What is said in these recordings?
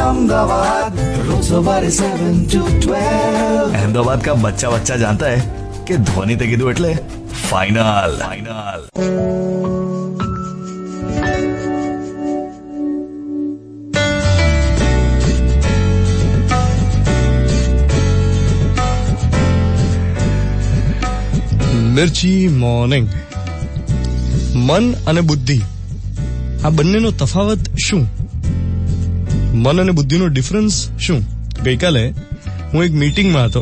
अहमदाबाद रोज सवारे 7 to 12। अहमदाबाद का बच्चा बच्चा जानता है कि धोनी ते कीधुं એટલે फाइनल फाइनल। મિર્ચી મોર્નિંગ। મન અને બુદ્ધિ આ બંનેનો તફાવત શું? મન અને બુદ્ધિનો ડિફરન્સ શું? ગઈકાલે હું એક મીટિંગમાં હતો,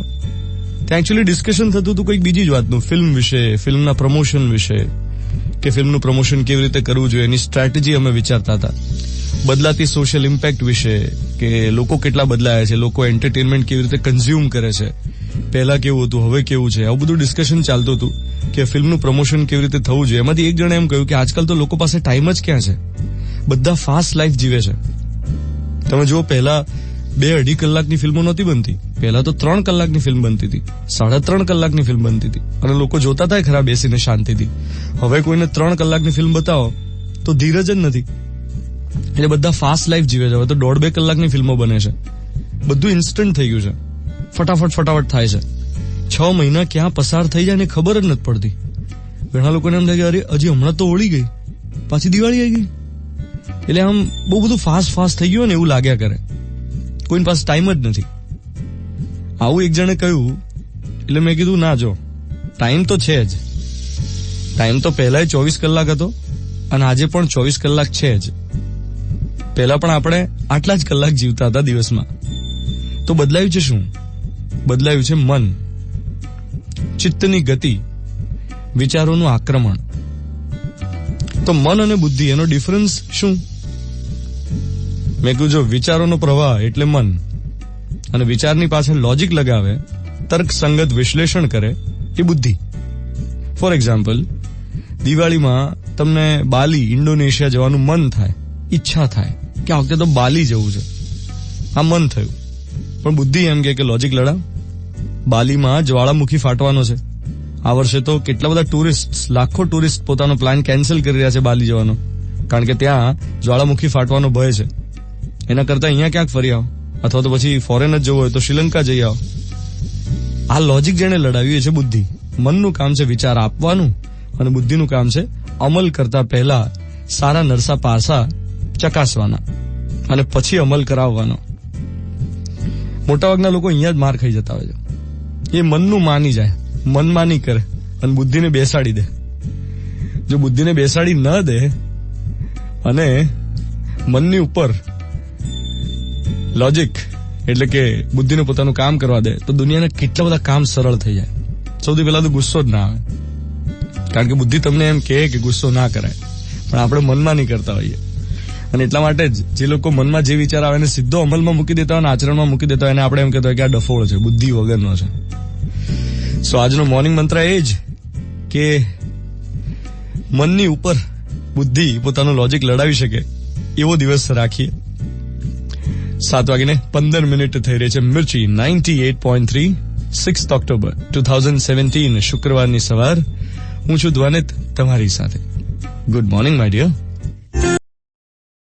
ત્યાં એકચ્યુઅલી ડિસ્કશન થતું હતું કંઈક બીજી જ વાતનું, ફિલ્મ વિશે, ફિલ્મના પ્રમોશન વિશે, કે ફિલ્મનું પ્રમોશન કેવી રીતે કરવું જોઈએ એની સ્ટ્રેટેજી અમે વિચારતા હતા, બદલાતી સોશિયલ ઇમ્પેક્ટ વિશે, કે લોકો કેટલા બદલાયા છે, લોકો એન્ટરટેનમેન્ટ કેવી રીતે કન્ઝ્યુમ કરે છે, પહેલા કેવું હતું હવે કેવું છે, આવું બધું ડિસ્કશન ચાલતું હતું કે ફિલ્મનું પ્રમોશન કેવી રીતે થવું જોઈએ। એમાંથી એક જણે એમ કહ્યું કે આજકાલ તો લોકો પાસે ટાઈમ જ ક્યાં છે, બધા ફાસ્ટ લાઈફ જીવે છે। તમે જુઓ, પહેલા 2-2.5 કલાકની ફિલ્મો નહોતી બનતી, પહેલા તો 3 કલાકની ફિલ્મ બનતી હતી, 3.5 કલાકની ફિલ્મ બનતી હતી, અને લોકો જોતા હતા ખરા બેસીને શાંતિથી। હવે કોઈને 3 કલાકની ફિલ્મ બતાવો તો ધીરજ જ નથી, એટલે બધા ફાસ્ટ લાઈફ જીવે છે। હવે તો 1.5-2 કલાકની ફિલ્મો બને છે, બધું ઇન્સ્ટન્ટ થઈ ગયું છે, ફટાફટ થાય છે। 6 મહિના ક્યાં પસાર થઈ જાય ને ખબર જ નથી પડતી। ઘણા લોકોને એમ થાય કે અરે હજી હમણાં તો હોળી ગઈ, પાછી દિવાળી આવી ગઈ, એટલે આમ બહુ બધું ફાસ્ટ થઈ ગયું ને એવું લાગ્યા કરે, કોઈની પાસે ટાઈમ જ નથી। આવું એક જણે કહ્યું, એટલે મેં કીધું ના, જો ટાઈમ તો છે જ, ટાઈમ તો પહેલા 24 કલાક હતો અને આજે પણ 24 કલાક છે જ। પહેલા પણ આપણે આટલા જ કલાક જીવતા હતા દિવસમાં। તો બદલાયું છે શું? બદલાયું છે મન, ચિત્તની ગતિ, વિચારોનું આક્રમણ। તો મન અને બુદ્ધિ એનો ડિફરન્સ શું? મેં કહ્યું, જો વિચારોનો પ્રવાહ એટલે મન, અને વિચારની પાછળ લોજિક લગાવે, તર્કસંગત વિશ્લેષણ કરે એ બુદ્ધિ। ફોર એક્ઝામ્પલ, દિવાળીમાં તમને બાલી, ઇન્ડોનેશિયા જવાનું મન થાય, ઈચ્છા થાય કે આ વખતે તો બાલી જવું છે, આ મન થયું, પણ બુદ્ધિ એમ કે લોજિક લડાવ, બાલીમાં જ્વાળામુખી ફાટવાનો છે, આ વર્ષે તો કેટલા બધા ટુરિસ્ટ, લાખો ટુરિસ્ટ પોતાનો પ્લાન કેન્સલ કરી રહ્યા છે બાલી જવાનો, કારણ કે ત્યાં જ્વાળામુખી ફાટવાનો ભય છે। એના કરતા અહીંયા ક્યાંક ફરી આવો, અથવા તો પછી ફોરેન જ જવું હોય તો શ્રીલંકા જઈ આવો। આ લોજિક જેને લડાવ્યું છે બુદ્ધિ। મનનું કામ છે વિચાર આપવાનું, અને બુદ્ધિનું કામ છે અમલ કરતા પહેલા સારા નરસા પાસા ચકાસવાના અને પછી અમલ કરાવવાનો। મોટાભાગના લોકો અહીંયા જ માર ખાઈ જતા હોય છે, એ મનનું માની જાય, મન માની કરે અને બુદ્ધિને બેસાડી દે। જો બુદ્ધિને બેસાડી ન દે અને મનની ઉપર લોજિક એટલે કે બુદ્ધિને પોતાનું કામ કરવા દે તો દુનિયાના કેટલા બધા કામ સરળ થઈ જાય। સૌથી પહેલા તો ગુસ્સો જ ના આવે, કારણ કે બુદ્ધિ તમને એમ કહે કે ગુસ્સો ના કરાય, પણ આપણે મનમાં નહીં કરતા હોઈએ, અને એટલા માટે જ જે લોકો મનમાં જે વિચાર આવે એને સીધો અમલમાં મૂકી દેતા હોય અને આચરણમાં મૂકી દેતા હોય એને આપણે એમ કહેતા હોય કે આ ડફોળ છે, બુદ્ધિ વગરનો છે। સો આજનો મોર્નિંગ મંત્ર એ જ કે મનની ઉપર બુદ્ધિ પોતાનું લોજિક લડાવી શકે એવો દિવસ રાખીએ। 7:15 થઈ રહી છે। મિર્ચી 98.3, 6 ઓક્ટોબર 2017 શુક્રવારની સવાર। હું છું ધ્વનિત તમારી સાથે। Good morning my dear.